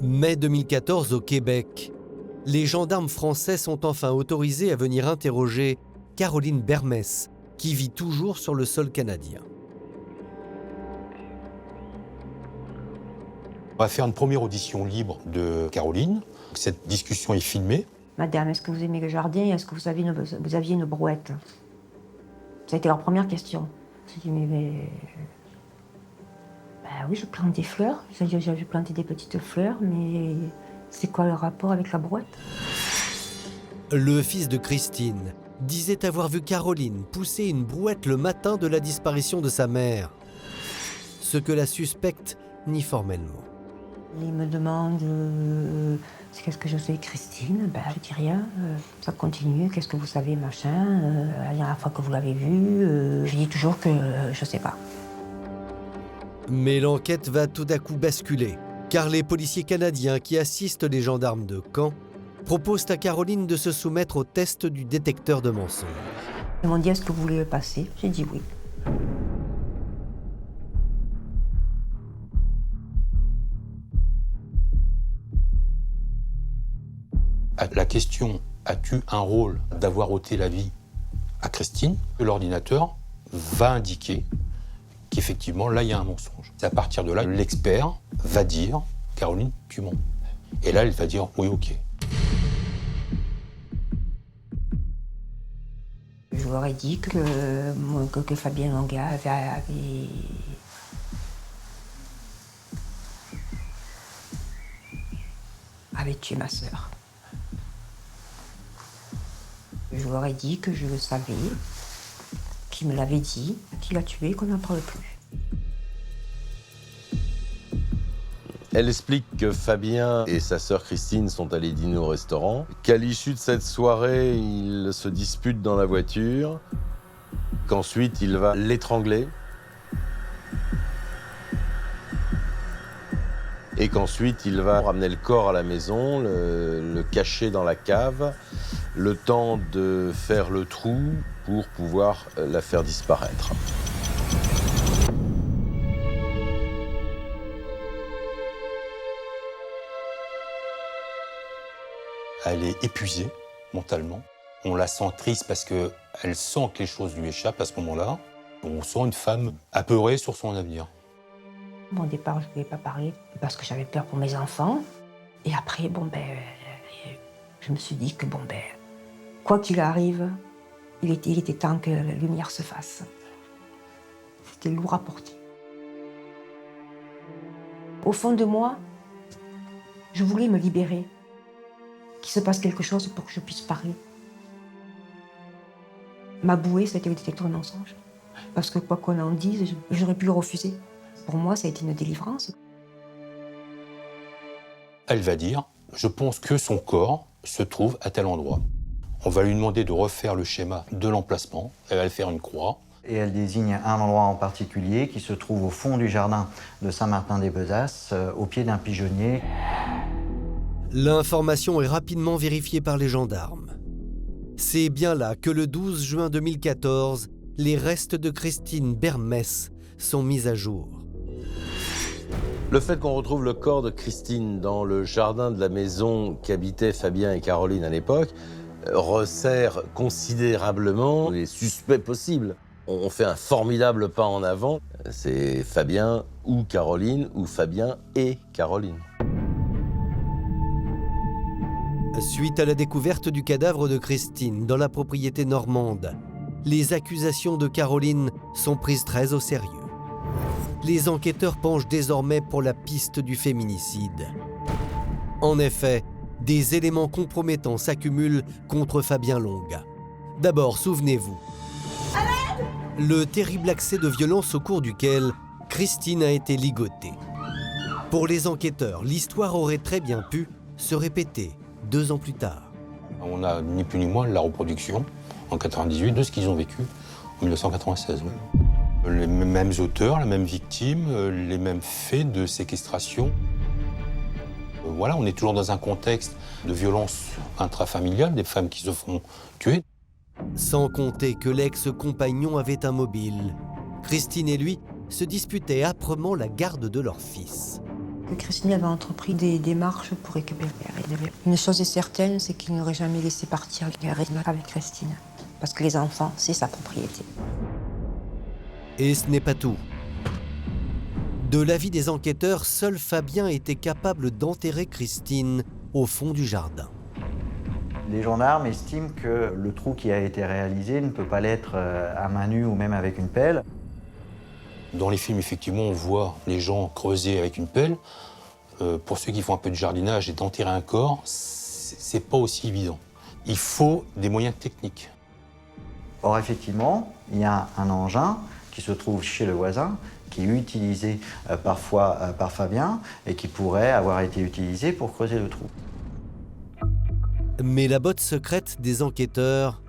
[SPEAKER 1] Mai 2014 au Québec, les gendarmes français sont enfin autorisés à venir interroger Caroline Bermès, qui vit toujours sur le sol canadien.
[SPEAKER 2] On va faire une première audition libre de Caroline. Cette discussion est filmée.
[SPEAKER 8] Madame, est-ce que vous aimez le jardin? Est-ce que vous aviez une brouette? Ça a été leur première question. J'ai dit, mais oui, je plante des fleurs. J'ai planté des petites fleurs, mais c'est quoi le rapport avec la brouette?
[SPEAKER 1] Le fils de Christine disait avoir vu Caroline pousser une brouette le matin de la disparition de sa mère, ce que la suspecte nie formellement.
[SPEAKER 8] Il me demande qu'est-ce que je sais, Christine? Je dis rien, ça continue, qu'est-ce que vous savez, machin, la dernière fois que vous l'avez vue, je dis toujours que je sais pas.
[SPEAKER 1] Mais l'enquête va tout à coup basculer, car les policiers canadiens qui assistent les gendarmes de Caen proposent à Caroline de se soumettre au test du détecteur de mensonges.
[SPEAKER 8] Ils m'ont dit, est-ce que vous voulez le passer? J'ai dit oui.
[SPEAKER 2] La question « As-tu un rôle d'avoir ôté la vie à Christine ?» L'ordinateur va indiquer qu'effectivement, là, il y a un mensonge. C'est à partir de là, l'expert va dire « Caroline, tu mens ». Et là, elle va dire « Oui, ok ».
[SPEAKER 8] leur ai dit que Fabien Longa avait tué ma sœur. Je leur ai dit que je le savais, qu'il me l'avait dit, qu'il l'a tué et qu'on n'en parle plus.
[SPEAKER 5] Elle explique que Fabien et sa sœur Christine sont allés dîner au restaurant, qu'à l'issue de cette soirée, ils se disputent dans la voiture, qu'ensuite il va l'étrangler, et qu'ensuite il va ramener le corps à la maison, le cacher dans la cave, le temps de faire le trou pour pouvoir la faire disparaître.
[SPEAKER 2] Elle est épuisée mentalement. On la sent triste parce qu'elle sent que les choses lui échappent à ce moment-là. On sent une femme apeurée sur son avenir.
[SPEAKER 8] Au départ, je ne voulais pas parler parce que j'avais peur pour mes enfants. Et après, je me suis dit que quoi qu'il arrive, il était temps que la lumière se fasse. C'était lourd à porter. Au fond de moi, je voulais me libérer. Qu'il se passe quelque chose pour que je puisse parler. M'avouer, ça a été un mensonge. Parce que quoi qu'on en dise, j'aurais pu le refuser. Pour moi, ça a été une délivrance.
[SPEAKER 2] Elle va dire, je pense que son corps se trouve à tel endroit. On va lui demander de refaire le schéma de l'emplacement. Elle va faire une croix.
[SPEAKER 6] Et elle désigne un endroit en particulier qui se trouve au fond du jardin de Saint-Martin-des-Bezasses, au pied d'un pigeonnier.
[SPEAKER 1] L'information est rapidement vérifiée par les gendarmes. C'est bien là que le 12 juin 2014, les restes de Christine Bermès sont mis à jour.
[SPEAKER 5] Le fait qu'on retrouve le corps de Christine dans le jardin de la maison qu'habitaient Fabien et Caroline à l'époque resserre considérablement les suspects possibles. On fait un formidable pas en avant. C'est Fabien ou Caroline ou Fabien et Caroline.
[SPEAKER 1] Suite à la découverte du cadavre de Christine dans la propriété normande, les accusations de Caroline sont prises très au sérieux. Les enquêteurs penchent désormais pour la piste du féminicide. En effet, des éléments compromettants s'accumulent contre Fabien Longa. D'abord, souvenez-vous, le terrible accès de violence au cours duquel Christine a été ligotée. Pour les enquêteurs, l'histoire aurait très bien pu se répéter 2 ans plus tard.
[SPEAKER 2] On a ni plus ni moins la reproduction en 98 de ce qu'ils ont vécu en 1996. Les mêmes auteurs, la même victime, les mêmes faits de séquestration. Voilà, on est toujours dans un contexte de violence intrafamiliale, des femmes qui se font tuer.
[SPEAKER 1] Sans compter que l'ex-compagnon avait un mobile. Christine et lui se disputaient âprement la garde de leur fils.
[SPEAKER 8] Christine avait entrepris des démarches pour récupérer Reine. Une chose est certaine, c'est qu'il n'aurait jamais laissé partir Reine avec Christine. Parce que les enfants, c'est sa propriété.
[SPEAKER 1] Et ce n'est pas tout. De l'avis des enquêteurs, seul Fabien était capable d'enterrer Christine au fond du jardin.
[SPEAKER 6] Les gendarmes estiment que le trou qui a été réalisé ne peut pas l'être à main nue ou même avec une pelle.
[SPEAKER 2] Dans les films, effectivement, on voit les gens creuser avec une pelle. Pour ceux qui font un peu de jardinage et d'enterrer un corps, c'est pas aussi évident. Il faut des moyens techniques.
[SPEAKER 6] Or, effectivement, il y a un engin qui se trouve chez le voisin, qui est utilisé parfois par Fabien et qui pourrait avoir été utilisé pour creuser le trou.
[SPEAKER 1] Mais la botte secrète des enquêteurs,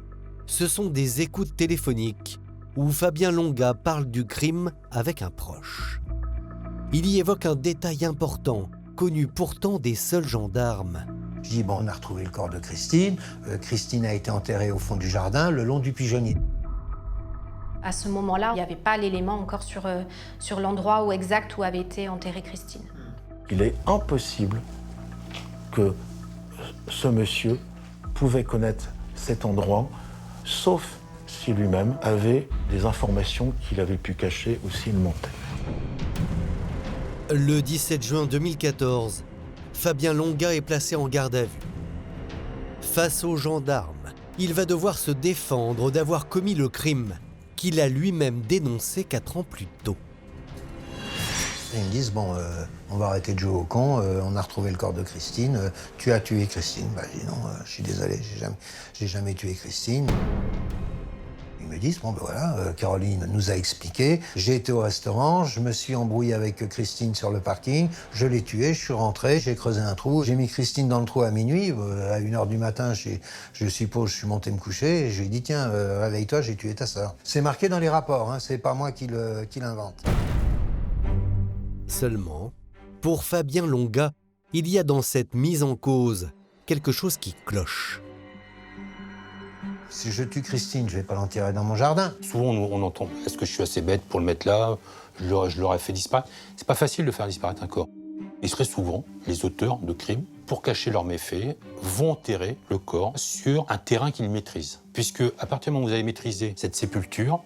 [SPEAKER 1] ce sont des écoutes téléphoniques où Fabien Longa parle du crime avec un proche. Il y évoque un détail important, connu pourtant des seuls gendarmes.
[SPEAKER 4] Je dis, on a retrouvé le corps de Christine. Christine a été enterrée au fond du jardin, le long du pigeonnier.
[SPEAKER 3] À ce moment-là, il n'y avait pas l'élément encore sur l'endroit exact où avait été enterrée Christine.
[SPEAKER 11] Il est impossible que ce monsieur pouvait connaître cet endroit, sauf si lui-même avait des informations qu'il avait pu cacher ou s'il mentait.
[SPEAKER 1] Le 17 juin 2014, Fabien Longa est placé en garde à vue. Face aux gendarmes, il va devoir se défendre d'avoir commis le crime qu'il a lui-même dénoncé 4 ans plus tôt.
[SPEAKER 4] Ils me disent, bon, on va arrêter de jouer au con, on a retrouvé le corps de Christine, tu as tué Christine. Bah, je dis non, je suis désolé, j'ai jamais tué Christine. Ils me disent, bon ben voilà, Caroline nous a expliqué, j'ai été au restaurant, je me suis embrouillé avec Christine sur le parking, je l'ai tuée, je suis rentré, j'ai creusé un trou, j'ai mis Christine dans le trou à minuit, à 1h du matin, je suppose, je suis monté me coucher, et je lui ai dit, tiens, réveille-toi, j'ai tué ta sœur. C'est marqué dans les rapports, hein, c'est pas moi qui l'invente.
[SPEAKER 1] Seulement, pour Fabien Longa, il y a dans cette mise en cause quelque chose qui cloche.
[SPEAKER 4] Si je tue Christine, je vais pas l'enterrer dans mon jardin.
[SPEAKER 2] Souvent, on entend « est-ce que je suis assez bête pour le mettre là ? Je l'aurais fait disparaître ». C'est pas facile de faire disparaître un corps. Et très souvent, les auteurs de crimes, pour cacher leurs méfaits, vont enterrer le corps sur un terrain qu'ils maîtrisent. Puisque, à partir du moment où vous avez maîtrisé cette sépulture,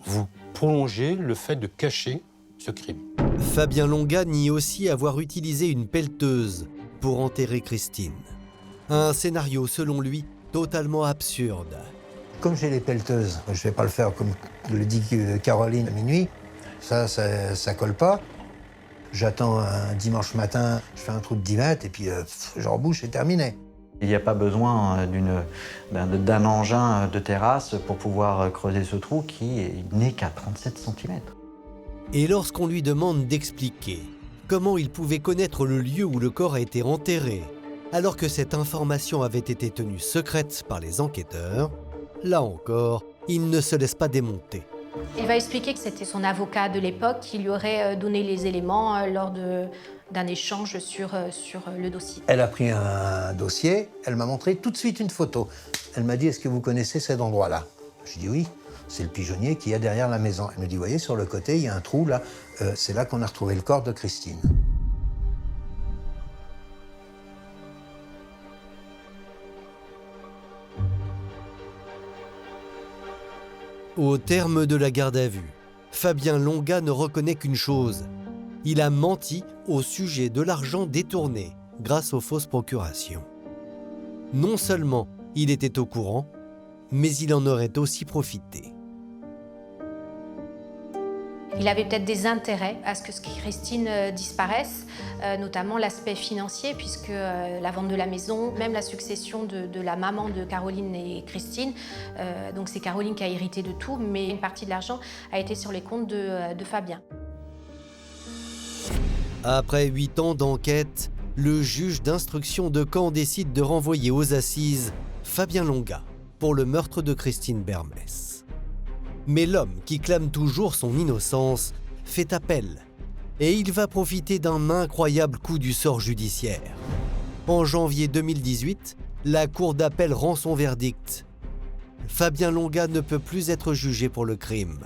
[SPEAKER 2] vous prolongez le fait de cacher ce crime.
[SPEAKER 1] Fabien Longa nie aussi avoir utilisé une pelleteuse pour enterrer Christine. Un scénario, selon lui, totalement absurde.
[SPEAKER 4] Comme j'ai les pelleteuses, je vais pas le faire comme le dit Caroline à minuit, ça colle pas. J'attends un dimanche matin, je fais un trou de 10 mètres et puis je rebouche et terminé.
[SPEAKER 6] Il n'y a pas besoin d'un engin de terrasse pour pouvoir creuser ce trou qui n'est qu'à 37 cm.
[SPEAKER 1] Et lorsqu'on lui demande d'expliquer comment il pouvait connaître le lieu où le corps a été enterré, alors que cette information avait été tenue secrète par les enquêteurs, là encore, il ne se laisse pas démonter.
[SPEAKER 3] Il va expliquer que c'était son avocat de l'époque qui lui aurait donné les éléments lors d'un échange sur le dossier.
[SPEAKER 4] Elle a pris un dossier, elle m'a montré tout de suite une photo. Elle m'a dit, est-ce que vous connaissez cet endroit-là? Je dis oui, c'est le pigeonnier qu'il y a derrière la maison. Elle me dit, vous voyez, sur le côté, il y a un trou là, c'est là qu'on a retrouvé le corps de Christine.
[SPEAKER 1] Au terme de la garde à vue, Fabien Longa ne reconnaît qu'une chose. Il a menti au sujet de l'argent détourné grâce aux fausses procurations. Non seulement il était au courant, mais il en aurait aussi profité.
[SPEAKER 3] Il avait peut-être des intérêts à ce que Christine disparaisse, notamment l'aspect financier, puisque la vente de la maison, même la succession de la maman de Caroline et Christine, donc c'est Caroline qui a hérité de tout, mais une partie de l'argent a été sur les comptes de Fabien.
[SPEAKER 1] Après 8 ans d'enquête, le juge d'instruction de Caen décide de renvoyer aux assises Fabien Longa pour le meurtre de Christine Bermès. Mais l'homme, qui clame toujours son innocence, fait appel et il va profiter d'un incroyable coup du sort judiciaire. En janvier 2018, la cour d'appel rend son verdict. Fabien Longa ne peut plus être jugé pour le crime.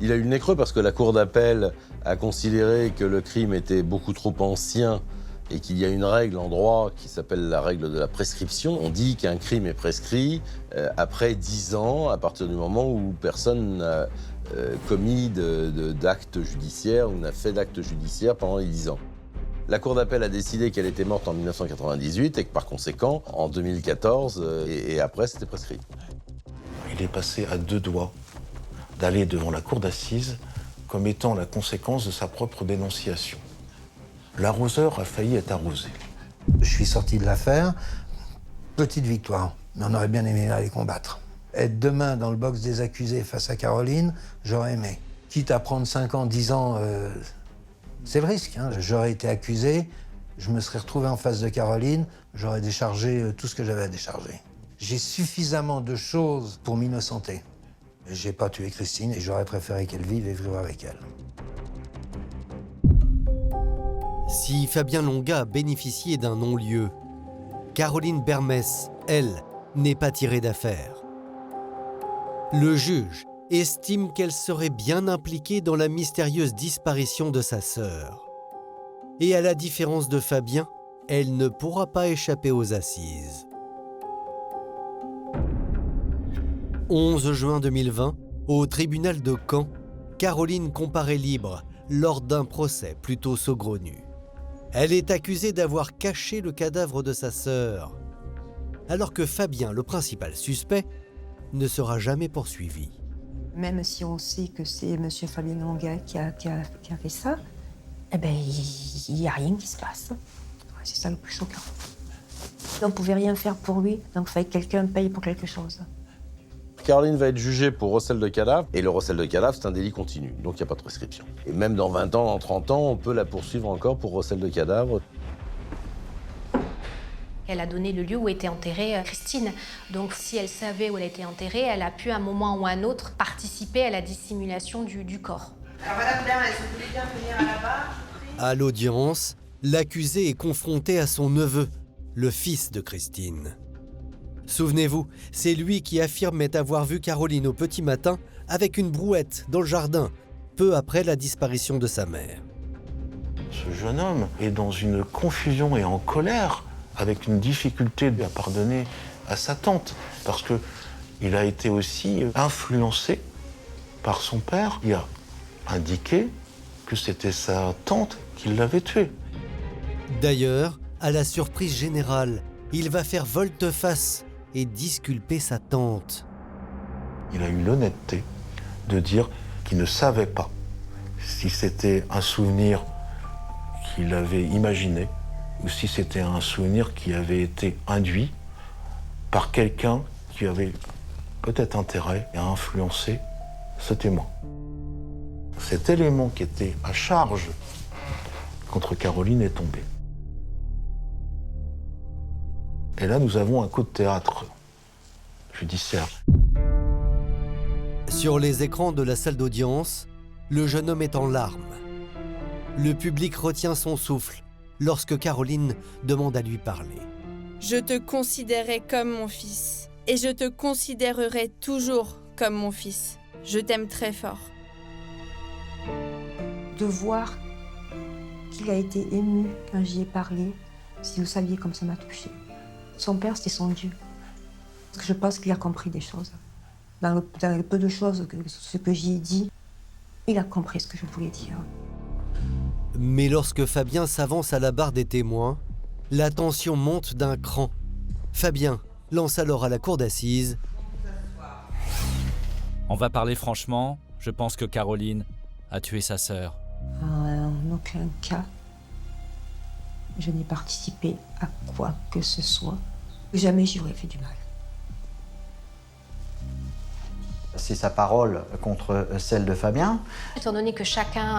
[SPEAKER 5] Il a eu le nez creux parce que la cour d'appel a considéré que le crime était beaucoup trop ancien et qu'il y a une règle en droit qui s'appelle la règle de la prescription. On dit qu'un crime est prescrit après 10 ans, à partir du moment où personne n'a commis d'actes judiciaires ou n'a fait d'actes judiciaires pendant les 10 ans. La Cour d'appel a décidé qu'elle était morte en 1998 et que par conséquent, en 2014 et après, c'était prescrit.
[SPEAKER 11] Il est passé à 2 doigts d'aller devant la cour d'assises comme étant la conséquence de sa propre dénonciation. L'arroseur a failli être arrosé.
[SPEAKER 4] Je suis sorti de l'affaire, petite victoire, mais on aurait bien aimé aller combattre. Être demain dans le box des accusés face à Caroline, j'aurais aimé. Quitte à prendre 5 ans, 10 ans, c'est le risque. Hein. J'aurais été accusé, je me serais retrouvé en face de Caroline, j'aurais déchargé tout ce que j'avais à décharger. J'ai suffisamment de choses pour m'innocenter. J'ai pas tué Christine et j'aurais préféré qu'elle vive et vivre avec elle.
[SPEAKER 1] Si Fabien Longa a bénéficié d'un non-lieu, Caroline Bermès, elle, n'est pas tirée d'affaire. Le juge estime qu'elle serait bien impliquée dans la mystérieuse disparition de sa sœur. Et à la différence de Fabien, elle ne pourra pas échapper aux assises. 11 juin 2020, au tribunal de Caen, Caroline comparaît libre lors d'un procès plutôt saugrenu. Elle est accusée d'avoir caché le cadavre de sa sœur. alors que Fabien, le principal suspect, ne sera jamais poursuivi.
[SPEAKER 8] Même si on sait que c'est M. Fabien Longa qui a fait ça, eh ben, il n'y a rien qui se passe. Ouais, c'est ça le plus choquant. On ne pouvait rien faire pour lui, donc il fallait que quelqu'un paye pour quelque chose.
[SPEAKER 5] Caroline va être jugée pour recel de cadavre, et le recel de cadavre, c'est un délit continu, donc il n'y a pas de prescription. Et même dans 20 ans, dans 30 ans, on peut la poursuivre encore pour recel de cadavre.
[SPEAKER 3] Elle a donné le lieu où était enterrée Christine. Donc si elle savait où elle était enterrée, elle a pu à un moment ou à un autre participer à la dissimulation du corps.
[SPEAKER 7] Alors Madame Bermès, vous voulez bien venir à la barre, je vous prie.
[SPEAKER 1] À l'audience, l'accusé est confronté à son neveu, le fils de Christine. Souvenez-vous, c'est lui qui affirmait avoir vu Caroline au petit matin avec une brouette dans le jardin, peu après la disparition de sa mère.
[SPEAKER 11] Ce jeune homme est dans une confusion et en colère, avec une difficulté à pardonner à sa tante, parce qu'il a été aussi influencé par son père, qui a indiqué que c'était sa tante qui l'avait tué.
[SPEAKER 1] D'ailleurs, à la surprise générale, il va faire volte-face et disculper sa tante.
[SPEAKER 11] Il a eu l'honnêteté de dire qu'il ne savait pas si c'était un souvenir qu'il avait imaginé ou si c'était un souvenir qui avait été induit par quelqu'un qui avait peut-être intérêt à influencer ce témoin. Cet élément qui était à charge contre Caroline est tombé. Et là, nous avons un coup de théâtre judiciaire.
[SPEAKER 1] Sur les écrans de la salle d'audience, le jeune homme est en larmes. Le public retient son souffle lorsque Caroline demande à lui parler.
[SPEAKER 12] Je te considérais comme mon fils et je te considérerai toujours comme mon fils. Je t'aime très fort.
[SPEAKER 8] De voir qu'il a été ému quand j'y ai parlé, si vous saviez comme ça m'a touchée. Son père, c'était son Dieu. Parce que je pense qu'il a compris des choses. Dans le peu de choses, ce que j'y ai dit, il a compris ce que je voulais dire.
[SPEAKER 1] Mais lorsque Fabien s'avance à la barre des témoins, la tension monte d'un cran. Fabien lance alors à la cour d'assises.
[SPEAKER 13] On va parler franchement, je pense que Caroline a tué sa sœur.
[SPEAKER 8] En aucun cas, je n'ai participé à quoi que ce soit. Jamais j'y aurais fait du mal.
[SPEAKER 6] C'est sa parole contre celle de Fabien.
[SPEAKER 3] Étant donné que chacun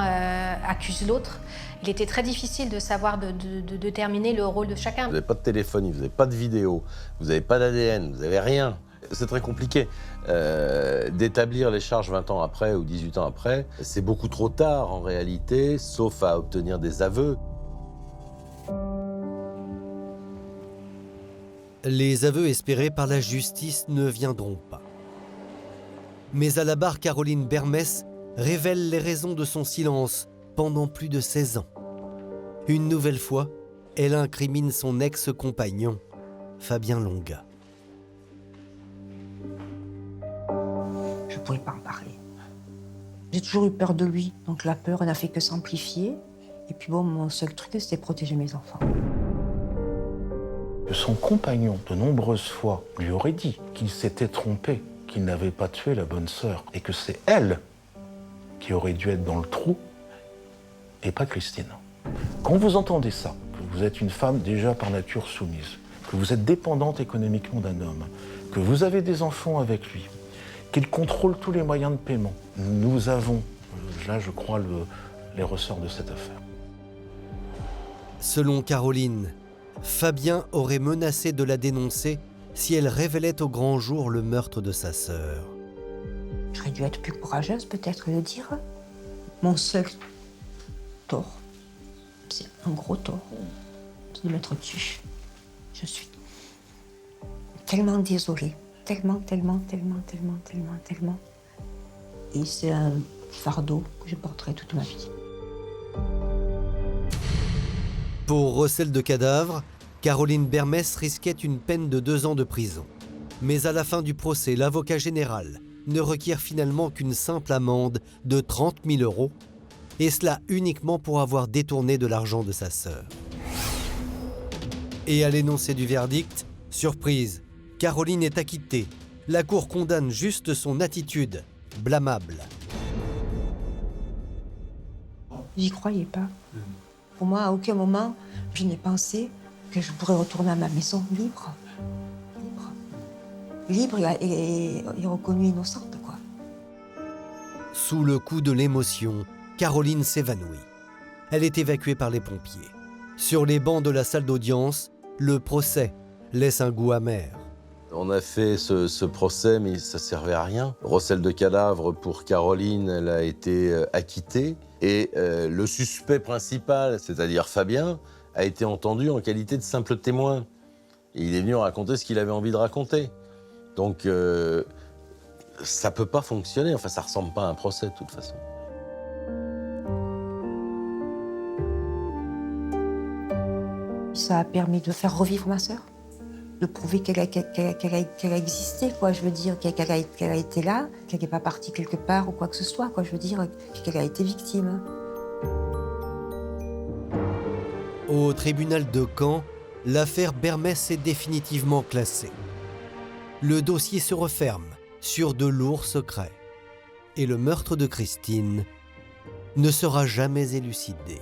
[SPEAKER 3] accuse l'autre, il était très difficile de savoir, de déterminer le rôle de chacun.
[SPEAKER 5] Vous n'avez pas de téléphone, vous n'avez pas de vidéo, vous n'avez pas d'ADN, vous n'avez rien. C'est très compliqué. D'établir les charges 20 ans après ou 18 ans après, c'est beaucoup trop tard en réalité, sauf à obtenir des aveux.
[SPEAKER 1] Les aveux espérés par la justice ne viendront pas. Mais à la barre, Caroline Bermès révèle les raisons de son silence pendant plus de 16 ans. Une nouvelle fois, elle incrimine son ex-compagnon, Fabien Longa.
[SPEAKER 8] Je ne pouvais pas en parler. J'ai toujours eu peur de lui, donc la peur n'a fait que s'amplifier. Et puis bon, mon seul truc, c'était protéger mes enfants.
[SPEAKER 11] Son compagnon, de nombreuses fois, lui aurait dit qu'il s'était trompé, qu'il n'avait pas tué la bonne sœur, et que c'est elle qui aurait dû être dans le trou, et pas Christine. Quand vous entendez ça, que vous êtes une femme déjà par nature soumise, que vous êtes dépendante économiquement d'un homme, que vous avez des enfants avec lui, qu'il contrôle tous les moyens de paiement, nous avons, là je crois, les ressorts de cette affaire.
[SPEAKER 1] Selon Caroline, Fabien aurait menacé de la dénoncer si elle révélait au grand jour le meurtre de sa sœur.
[SPEAKER 8] J'aurais dû être plus courageuse, peut-être, de dire. Mon seul tort, c'est un gros tort, c'est de m'être tue. Je suis tellement désolée, tellement. Et c'est un fardeau que je porterai toute ma vie.
[SPEAKER 1] Pour recel de cadavre, Caroline Bermès risquait une peine de 2 ans de prison. Mais à la fin du procès, l'avocat général ne requiert finalement qu'une simple amende de 30 000 €, et cela uniquement pour avoir détourné de l'argent de sa sœur. Et à l'énoncé du verdict, surprise, Caroline est acquittée. La cour condamne juste son attitude, blâmable.
[SPEAKER 8] J'y croyais pas. Pour moi, à aucun moment, je n'ai pensé que je pourrais retourner à ma maison libre. Libre et reconnue innocente, quoi.
[SPEAKER 1] Sous le coup de l'émotion, Caroline s'évanouit. Elle est évacuée par les pompiers. Sur les bancs de la salle d'audience, le procès laisse un goût amer.
[SPEAKER 5] On a fait ce procès, mais ça servait à rien. Recel de cadavre pour Caroline, elle a été acquittée. Et le suspect principal, c'est-à-dire Fabien, a été entendu en qualité de simple témoin. Et il est venu raconter ce qu'il avait envie de raconter. Donc, ça peut pas fonctionner. Enfin, ça ressemble pas à un procès, de toute façon.
[SPEAKER 8] Ça a permis de faire revivre ma sœur, de prouver qu'elle a existé, quoi. Je veux dire, qu'elle a été là, qu'elle n'est pas partie quelque part ou quoi que ce soit, quoi. Je veux dire, qu'elle a été victime.
[SPEAKER 1] Au tribunal de Caen, l'affaire Bermès est définitivement classée. Le dossier se referme sur de lourds secrets. Et le meurtre de Christine ne sera jamais élucidé.